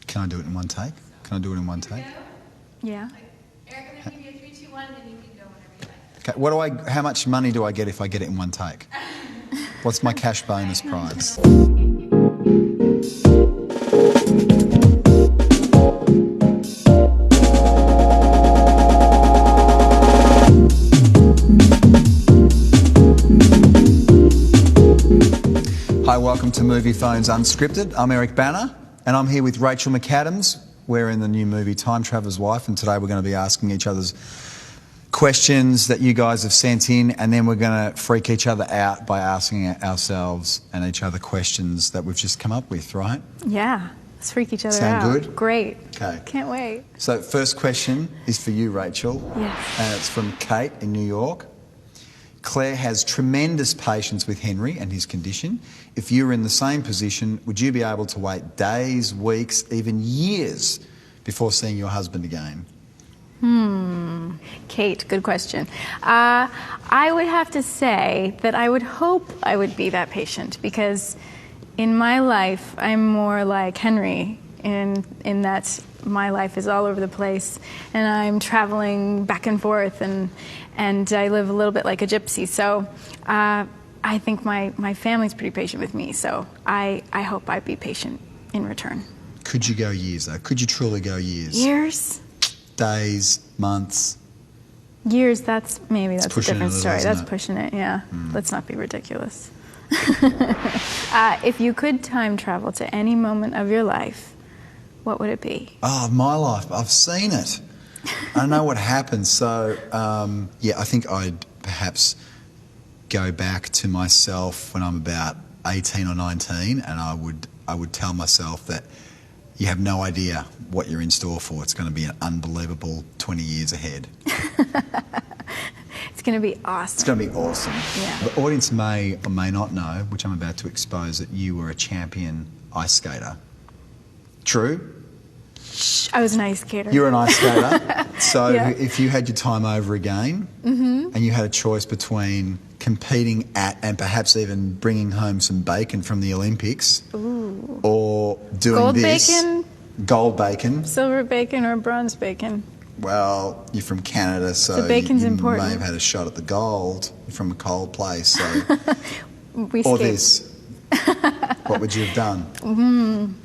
Can I do it in one take? Can I do it in one take? Yeah. Eric, I'm going to give you a 3, 2, 1, and you can go whenever you like. Okay, how much money do I get if I get it in one take? What's my cash bonus prize? Hi, welcome to Movie Phones Unscripted. I'm Eric Bana, and I'm here with Rachel McAdams. We're in the new movie Time Traveler's Wife, and today we're going to be asking each other's questions that you guys have sent in, and then we're going to freak each other out by asking ourselves and each other questions that we've just come up with, right? Yeah. Let's freak each other Sound out. good? Great. Okay. Can't wait. So first question is for you, Rachel. Yes. And it's from Kate in New York. Claire has tremendous patience with Henry and his condition. If you were in the same position, would you be able to wait days, weeks, even years before seeing your husband again? Kate, good question. I would have to say that I would hope I would be that patient, because in my life, I'm more like Henry in that my life is all over the place, and I'm traveling back and forth, and I live a little bit like a gypsy. So I think my family's pretty patient with me, so I hope I'd be patient in return. Could you go years, though? Could you truly go years? Years? Days, months? Years, that's a different story. That's it? pushing it, yeah. Let's not be ridiculous. If you could time travel to any moment of your life, what would it be? Oh, my life. I've seen it. I know what happened. So, I think I'd perhaps go back to myself when I'm about 18 or 19, and I would tell myself that you have no idea what you're in store for. It's going to be an unbelievable 20 years ahead. It's going to be awesome. It's going to be awesome. Yeah. The audience may or may not know, which I'm about to expose, that you were a champion ice skater. True? I was an ice skater. You're an ice skater. So Yeah. if you had your time over again and you had a choice between competing at and perhaps even bringing home some bacon from the Olympics, Ooh. or doing Gold this... bacon? Gold bacon. Silver bacon or bronze bacon? Well, you're from Canada, so bacon's you important. may have had a shot at the gold. You're from a cold place, so... We or skate. this. What would you have done?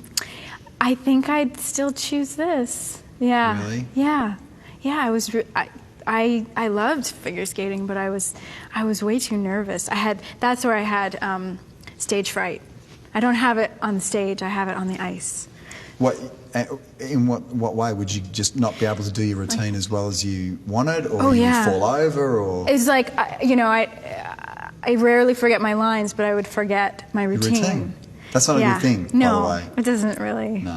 I think I'd still choose this. Yeah. Really? Yeah. Yeah, I loved figure skating, but I was way too nervous. That's where I had stage fright. I don't have it on the stage, I have it on the ice. In what way? Would you just not be able to do your routine as well as you wanted, or would yeah. you fall over, or... It's like, I rarely forget my lines, but I would forget my routine. That's not a good thing, no, by the way. it doesn't really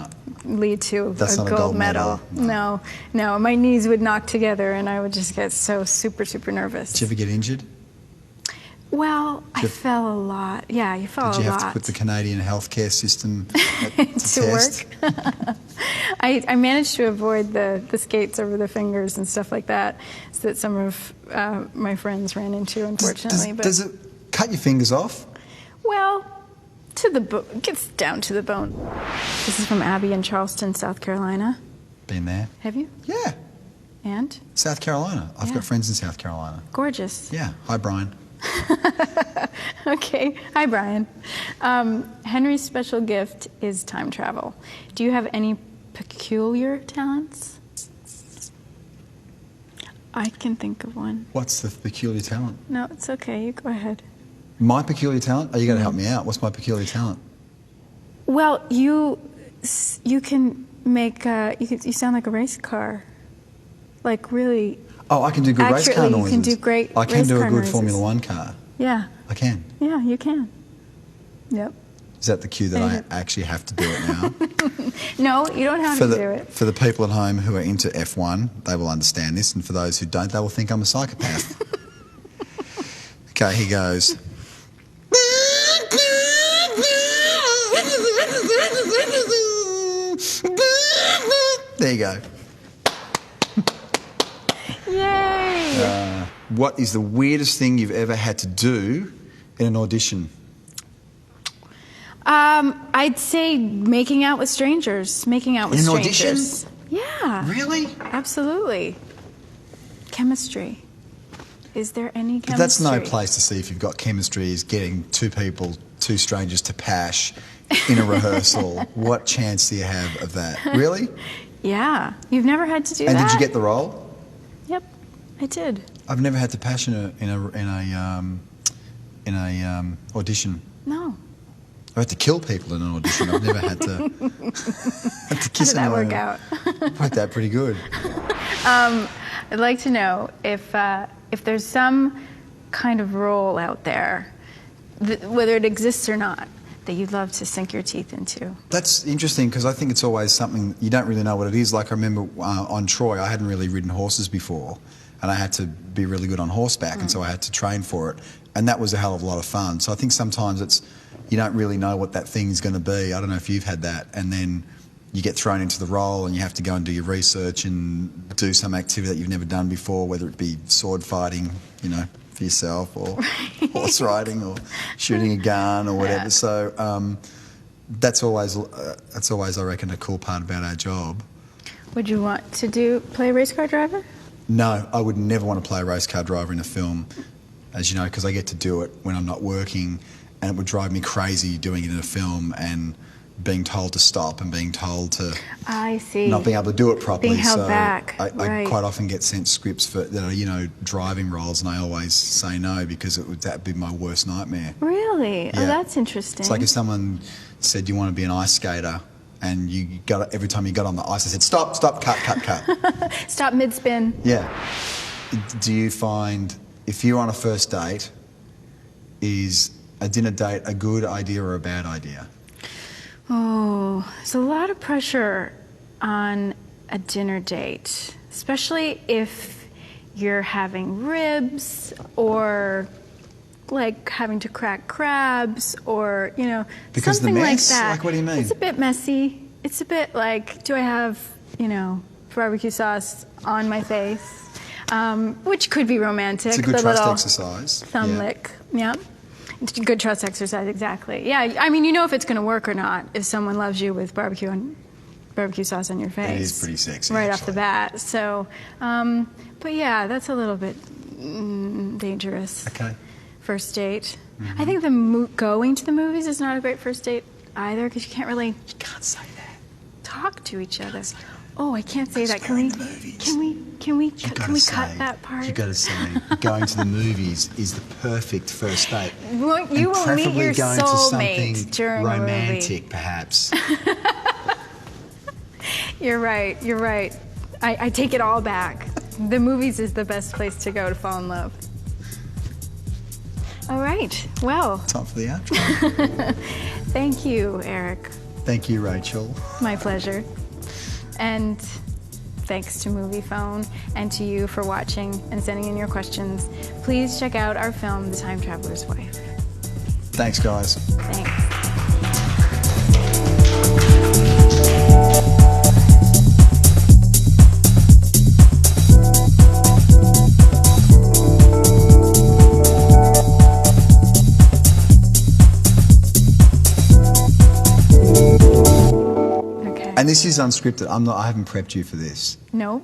lead to That's a not gold a medal. No. No, my knees would knock together and I would just get so super, super nervous. Did you ever get injured? Well, I fell a lot. Yeah, you fell a lot. Did you have to put the Canadian healthcare system to test? Work? I managed to avoid the skates over the fingers and stuff like that that some of my friends ran into, unfortunately. Does it cut your fingers off? Well, it gets down to the bone. This is from Abby in Charleston, South Carolina. Been there. Have you? Yeah. And? South Carolina. I've got friends in South Carolina. Gorgeous. Yeah. Hi, Brian. Okay. Hi, Brian. Henry's special gift is time travel. Do you have any peculiar talents? I can think of one. What's the peculiar talent? No, it's okay. You go ahead. My peculiar talent? Oh, you got to help me out. What's my peculiar talent? Well, you can make you sound like a race car, like really. Oh, I can do good race car noises. You can do great. I can race do a car good noises. Formula One car. Yeah. I can. Yeah, you can. Yep. Is that the cue that I actually have to do it now? No, you don't have to do it. For the people at home who are into F1, they will understand this, and for those who don't, they will think I'm a psychopath. Okay, here goes. There you go. Yay! What is the weirdest thing you've ever had to do in an audition? I'd say making out with strangers. Making out with In an audition? strangers. Yeah. Really? Absolutely. Chemistry. Is there any chemistry? But that's no place to see if you've got chemistry, is getting two strangers to pash in a rehearsal. What chance do you have of that? Really? Yeah. You've never had to do that? And did you get the role? Yep, I did. I've never had to pash in a audition. No. I've had to kill people in an audition. I've never had to, had to kiss How did that anyone. work out? Worked out pretty good. I'd like to know if there's some kind of role out there, whether it exists or not, that you'd love to sink your teeth into. That's interesting because I think it's always something you don't really know what it is. Like I remember on Troy, I hadn't really ridden horses before, and I had to be really good on horseback, and so I had to train for it, and that was a hell of a lot of fun. So I think sometimes you don't really know what that thing's going to be. I don't know if you've had that, and then you get thrown into the role and you have to go and do your research and do some activity that you've never done before, whether it be sword fighting, for yourself, or horse riding, or shooting a gun, or whatever. Yeah. So that's always, I reckon, a cool part about our job. Would you want to play a race car driver? No, I would never want to play a race car driver in a film, as you know, because I get to do it when I'm not working, and it would drive me crazy doing it in a film and being told to stop and being told to I see. not being able to do it properly. Being held so back. I Right. quite often get sent scripts that are, driving roles, and I always say no because that'd be my worst nightmare. Really? Yeah. Oh, that's interesting. It's like if someone said you want to be an ice skater, and every time you got on the ice, I said stop, cut. Stop mid-spin. Yeah. Do you find if you're on a first date, is a dinner date a good idea or a bad idea? Oh, there's a lot of pressure on a dinner date, especially if you're having ribs or like having to crack crabs or, Because something the mess? like that. Like, what do you mean? It's a bit messy. It's a bit like, do I have, barbecue sauce on my face? Which could be romantic. It's a good the trust little exercise. thumb Yeah. lick. Yeah. It's a good trust exercise, exactly. Yeah, I mean, you know if it's going to work or not if someone loves you with barbecue sauce on your face. It is pretty sexy, right off the actually. bat. So, but yeah, that's a little bit dangerous. Okay. First date. I think going to the movies is not a great first date either because you can't really You can't say that. talk to each other. Oh, I can't say that. Because we're in the movies. Can we You cut that part? You got to say going to the movies is the perfect first date. You won't meet preferably your going to soulmate something during romantic, a movie. perhaps. You're right. I take it all back. The movies is the best place to go to fall in love. All right. Well, Time for the outro. thank you, Eric. Thank you, Rachel. My pleasure. And thanks to Movie Phone and to you for watching and sending in your questions. Please check out our film, The Time Traveler's Wife. Thanks, guys. Thanks. Okay. And this is unscripted. I haven't prepped you for this. No?